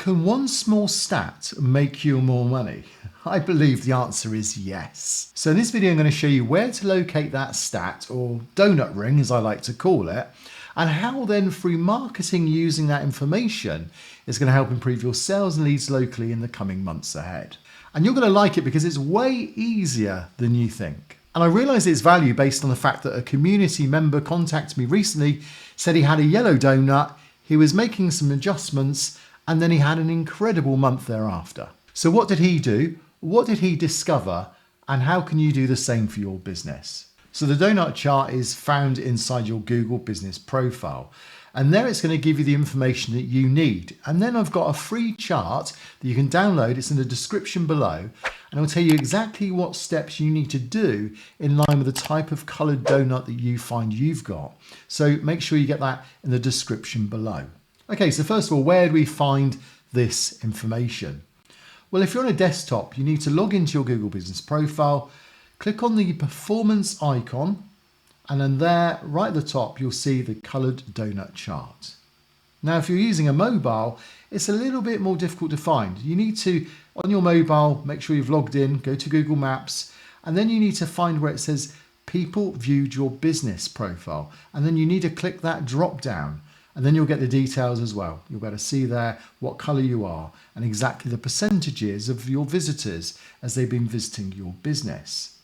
Can one small stat make you more money? I believe the answer is yes. So in this video, I'm going to show you where to locate that stat, or donut ring as I like to call it, and how then through marketing using that information is going to help improve your sales and leads locally in the coming months ahead. And you're going to like it because it's way easier than you think. And I realised its value based on the fact that a community member contacted me recently, said he had a yellow donut, he was making some adjustments, and then he had an incredible month thereafter. So what did he do? What did he discover? And how can you do the same for your business? So the donut chart is found inside your Google business profile. And there it's going to give you the information that you need. And then I've got a free chart that you can download. It's in the description below. And it'll tell you exactly what steps you need to do in line with the type of coloured donut that you find you've got. So make sure you get that in the description below. Okay, so first of all, where do we find this information? Well, if you're on a desktop, you need to log into your Google business profile, click on the performance icon, and then there, right at the top, you'll see the coloured donut chart. Now, if you're using a mobile, it's a little bit more difficult to find. You need to, on your mobile, make sure you've logged in, go to Google Maps, and then you need to find where it says people viewed your business profile. And then you need to click that drop down, and then you'll get the details as well. You'll be able to see there what colour you are and exactly the percentages of your visitors as they've been visiting your business.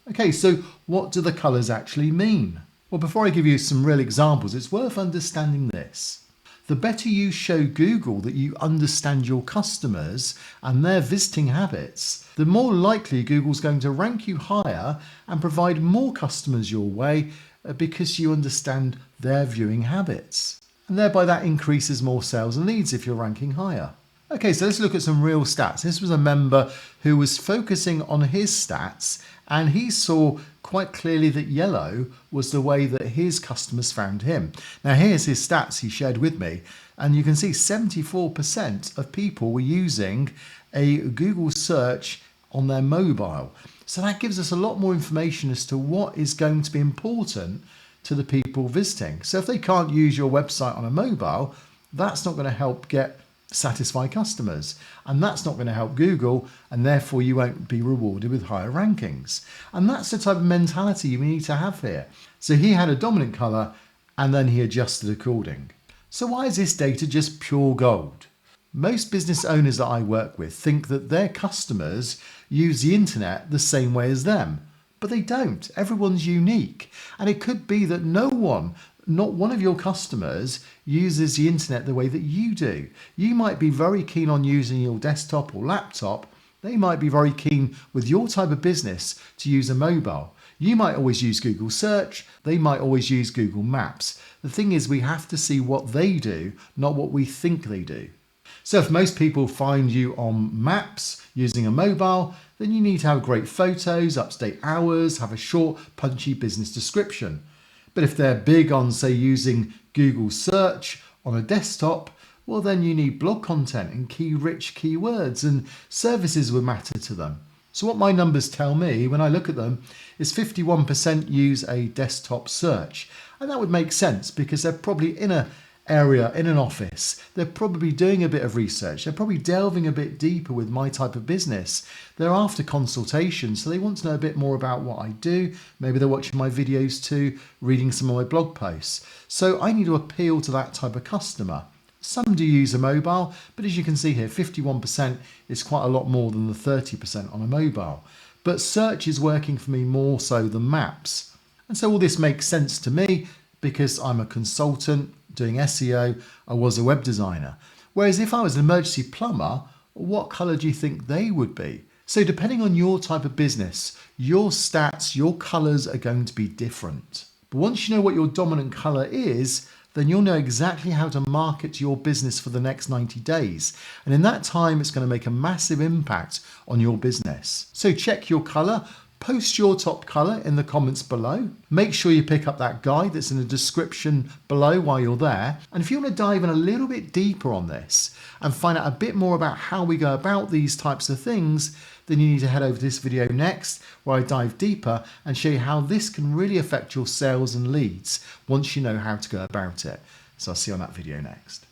Okay, so what do the colours actually mean? Well, before I give you some real examples, it's worth understanding this. The better you show Google that you understand your customers and their visiting habits, the more likely Google's going to rank you higher and provide more customers your way because you understand their viewing habits. And thereby that increases more sales and leads if you're ranking higher. Okay, so let's look at some real stats. This was a member who was focusing on his stats, and he saw quite clearly that yellow was the way that his customers found him. Now here's his stats he shared with me, and you can see 74% of people were using a Google search on their mobile. So that gives us a lot more information as to what is going to be important to the people visiting. So if they can't use your website on a mobile, that's not going to help get satisfy customers, and that's not going to help Google, and therefore you won't be rewarded with higher rankings. And that's the type of mentality you need to have here. So he had a dominant colour and then he adjusted according. So why is this data just pure gold? Most business owners that I work with think that their customers use the internet the same way as them, but they don't. Everyone's unique, and it could be that not one of your customers uses the internet the way that you do. You might be very keen on using your desktop or laptop. They might be very keen with your type of business to use a mobile. You might always use Google Search. They might always use Google Maps. The thing is, we have to see what they do, not what we think they do. So if most people find you on Maps using a mobile, then you need to have great photos, up-to-date hours, have a short, punchy business description. But if they're big on, say, using Google Search on a desktop, well, then you need blog content and rich keywords, and services will matter to them. So what my numbers tell me when I look at them is 51% use a desktop search. And that would make sense because they're probably in an area, in an office. They're probably doing a bit of research. They're probably delving a bit deeper with my type of business. They're after consultation, so they want to know a bit more about what I do. Maybe they're watching my videos too, reading some of my blog posts. So I need to appeal to that type of customer. Some do use a mobile, but as you can see here, 51% is quite a lot more than the 30% on a mobile. But search is working for me more so than maps. And so all this makes sense to me because I'm a consultant doing SEO, I was a web designer. Whereas if I was an emergency plumber, what colour do you think they would be? So depending on your type of business, your stats, your colours are going to be different. But once you know what your dominant colour is, then you'll know exactly how to market your business for the next 90 days. And in that time, it's going to make a massive impact on your business. So check your colour. Post your top colour in the comments below. Make sure you pick up that guide that's in the description below while you're there. And if you want to dive in a little bit deeper on this and find out a bit more about how we go about these types of things, then you need to head over to this video next where I dive deeper and show you how this can really affect your sales and leads once you know how to go about it. So I'll see you on that video next.